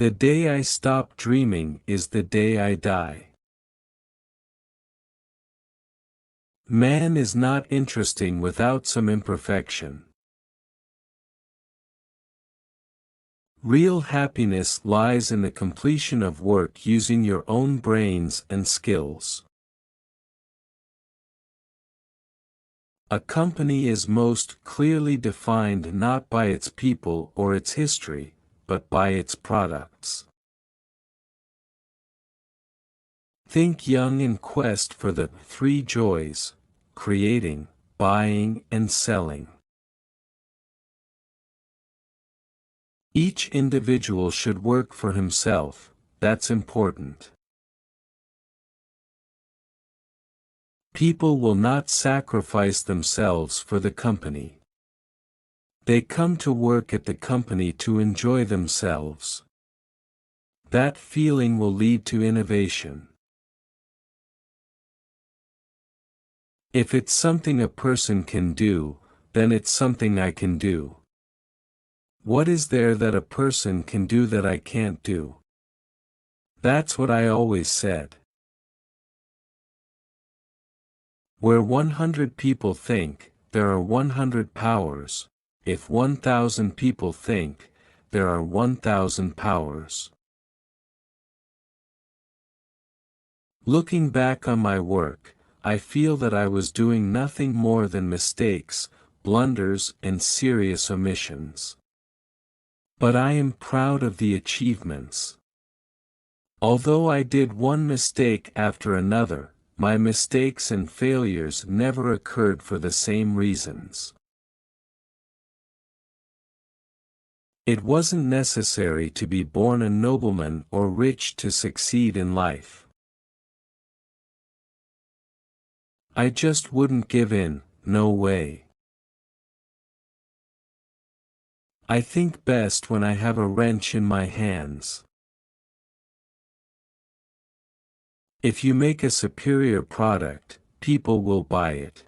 The day I stop dreaming is the day I die. Man is not interesting without some imperfection. Real happiness lies in the completion of work using your own brains and skills. A company is most clearly defined not by its people or its history, but by its products. Think young in quest for the three joys: creating, buying, and selling. Each individual should work for himself, that's important. People will not sacrifice themselves for the company. They come to work at the company to enjoy themselves. That feeling will lead to innovation. If it's something a person can do, then it's something I can do. What is there that a person can do that I can't do? That's what I always said. Where 100 people think, there are 100 powers. If 1,000 people think, there are 1,000 powers. Looking back on my work, I feel that I was doing nothing more than mistakes, blunders, and serious omissions. But I am proud of the achievements. Although I did one mistake after another, my mistakes and failures never occurred for the same reasons. It wasn't necessary to be born a nobleman or rich to succeed in life. I just wouldn't give in, no way. I think best when I have a wrench in my hands. If you make a superior product, people will buy it.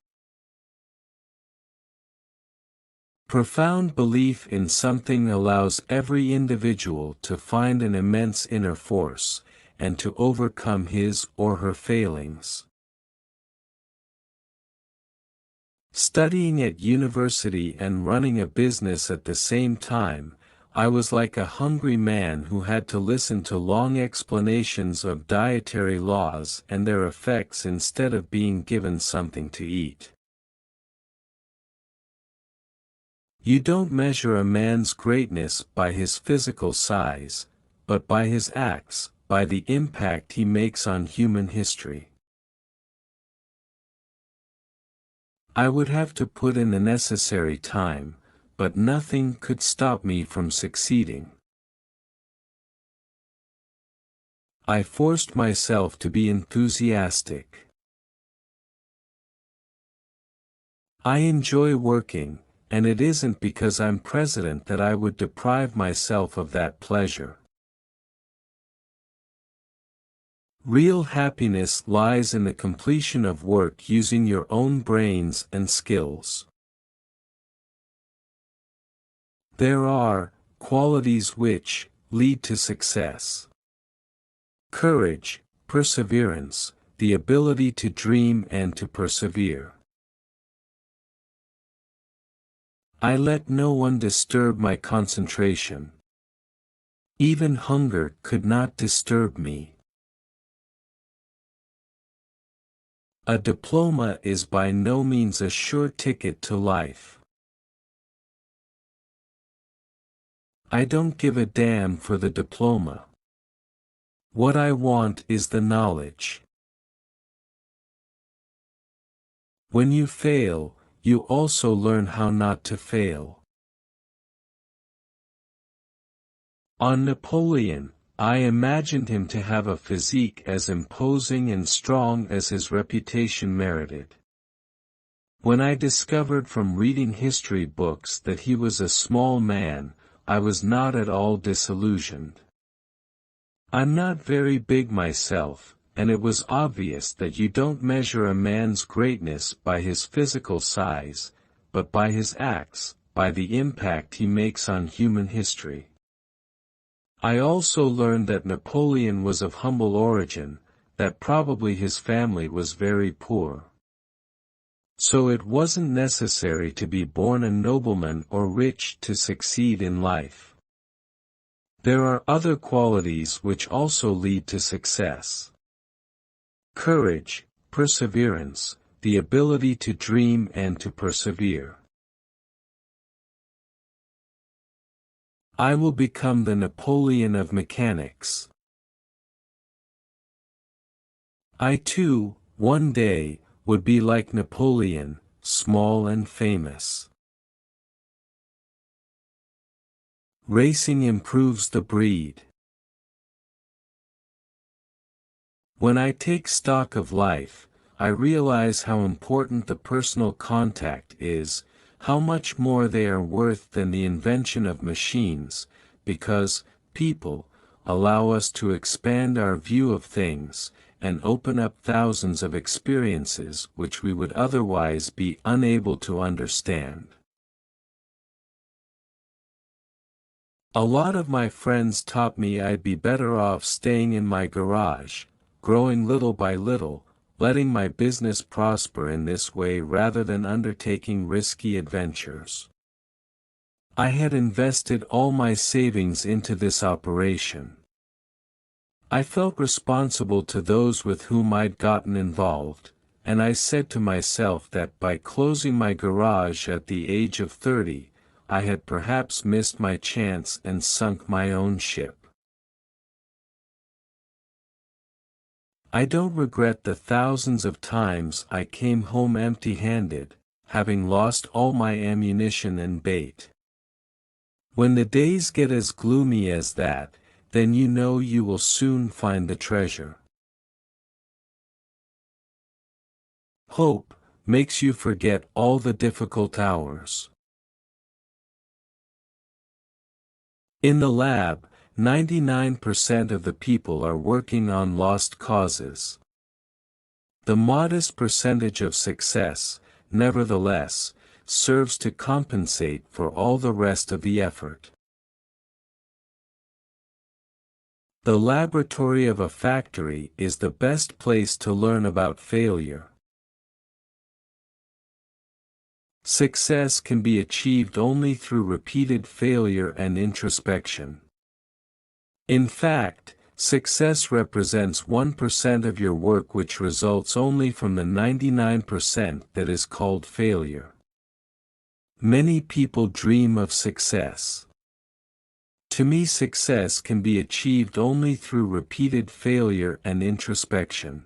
Profound belief in something allows every individual to find an immense inner force, and to overcome his or her failings. Studying at university and running a business at the same time, I was like a hungry man who had to listen to long explanations of dietary laws and their effects instead of being given something to eat. You don't measure a man's greatness by his physical size, but by his acts, by the impact he makes on human history. I would have to put in the necessary time, but nothing could stop me from succeeding. I forced myself to be enthusiastic. I enjoy working, and it isn't because I'm president that I would deprive myself of that pleasure. Real happiness lies in the completion of work using your own brains and skills. There are qualities which lead to success: courage, perseverance, the ability to dream and to persevere. I let no one disturb my concentration. Even hunger could not disturb me. A diploma is by no means a sure ticket to life. I don't give a damn for the diploma. What I want is the knowledge. When you fail, you also learn how not to fail. On Napoleon, I imagined him to have a physique as imposing and strong as his reputation merited. When I discovered from reading history books that he was a small man, I was not at all disillusioned. I'm not very big myself, and it was obvious that you don't measure a man's greatness by his physical size, but by his acts, by the impact he makes on human history. I also learned that Napoleon was of humble origin, that probably his family was very poor. So it wasn't necessary to be born a nobleman or rich to succeed in life. There are other qualities which also lead to success. Courage, perseverance, the ability to dream and to persevere. I will become the Napoleon of mechanics. I too, one day, would be like Napoleon, small and famous. Racing improves the breed. When I take stock of life, I realize how important the personal contact is, how much more they are worth than the invention of machines, because people allow us to expand our view of things, and open up thousands of experiences which we would otherwise be unable to understand. A lot of my friends taught me I'd be better off staying in my garage, growing little by little, letting my business prosper in this way rather than undertaking risky adventures. I had invested all my savings into this operation. I felt responsible to those with whom I'd gotten involved, and I said to myself that by closing my garage at the age of 30, I had perhaps missed my chance and sunk my own ship. I don't regret the thousands of times I came home empty-handed, having lost all my ammunition and bait. When the days get as gloomy as that, then you know you will soon find the treasure. Hope makes you forget all the difficult hours. In the lab, 99% of the people are working on lost causes. The modest percentage of success, nevertheless, serves to compensate for all the rest of the effort. The laboratory of a factory is the best place to learn about failure. Success can be achieved only through repeated failure and introspection. In fact, success represents 1% of your work, which results only from the 99% that is called failure. Many people dream of success. To me, success can be achieved only through repeated failure and introspection.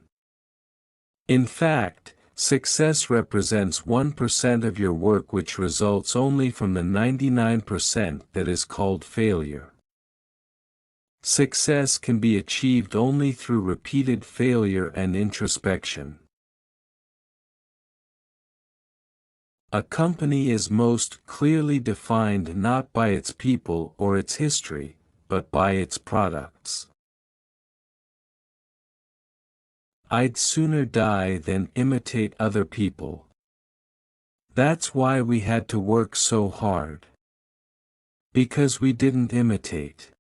In fact, success represents 1% of your work, which results only from the 99% that is called failure. Success can be achieved only through repeated failure and introspection. A company is most clearly defined not by its people or its history, but by its products. I'd sooner die than imitate other people. That's why we had to work so hard. Because we didn't imitate.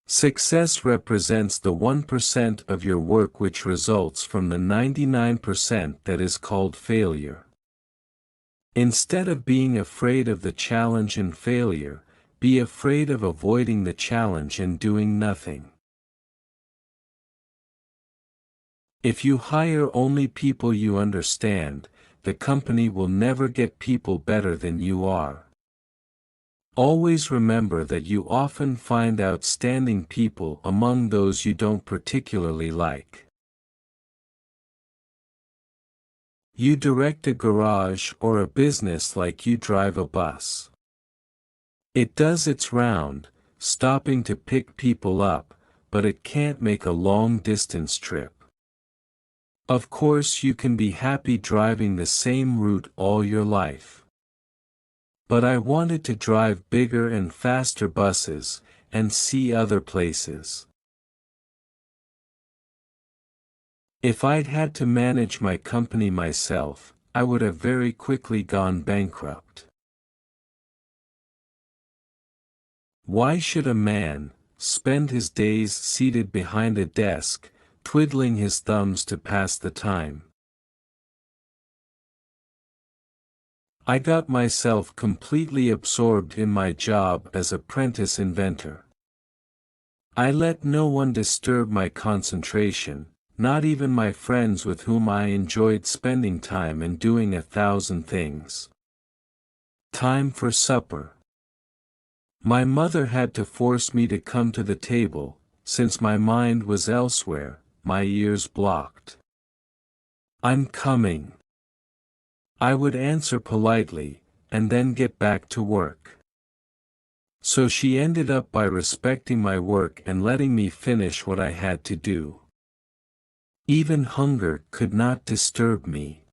Success represents the 1% of your work which results from the 99% that is called failure. Instead of being afraid of the challenge and failure, be afraid of avoiding the challenge and doing nothing. If you hire only people you understand, the company will never get people better than you are. Always remember that you often find outstanding people among those you don't particularly like. You direct a garage or a business like you drive a bus. It does its round, stopping to pick people up, but it can't make a long-distance trip. Of course, you can be happy driving the same route all your life. But I wanted to drive bigger and faster buses, and see other places. If I'd had to manage my company myself, I would have very quickly gone bankrupt. Why should a man spend his days seated behind a desk, twiddling his thumbs to pass the time? I got myself completely absorbed in my job as apprentice inventor. I let no one disturb my concentration, not even my friends with whom I enjoyed spending time and doing 1,000 things. Time for supper. My mother had to force me to come to the table, since my mind was elsewhere, my ears blocked. "I'm coming." I would answer politely, and then get back to work. So she ended up by respecting my work and letting me finish what I had to do. Even hunger could not disturb me.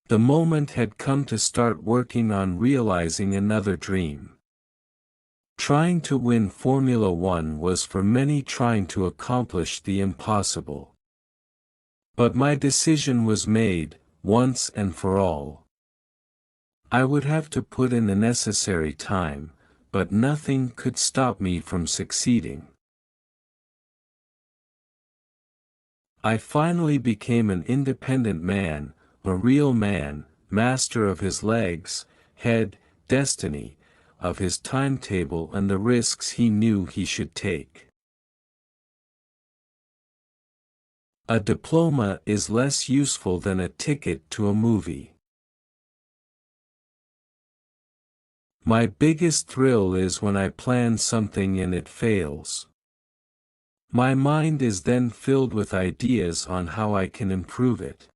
The moment had come to start working on realizing another dream. Trying to win Formula One was for many trying to accomplish the impossible. But my decision was made, once and for all. I would have to put in the necessary time, but nothing could stop me from succeeding. I finally became an independent man, a real man, master of his legs, head, destiny, of his timetable and the risks he knew he should take. A diploma is less useful than a ticket to a movie. My biggest thrill is when I plan something and it fails. My mind is then filled with ideas on how I can improve it.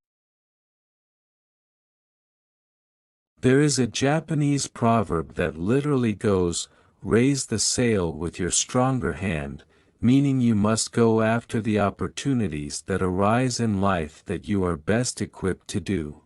There is a Japanese proverb that literally goes, "Raise the sail with your stronger hand," meaning you must go after the opportunities that arise in life that you are best equipped to do.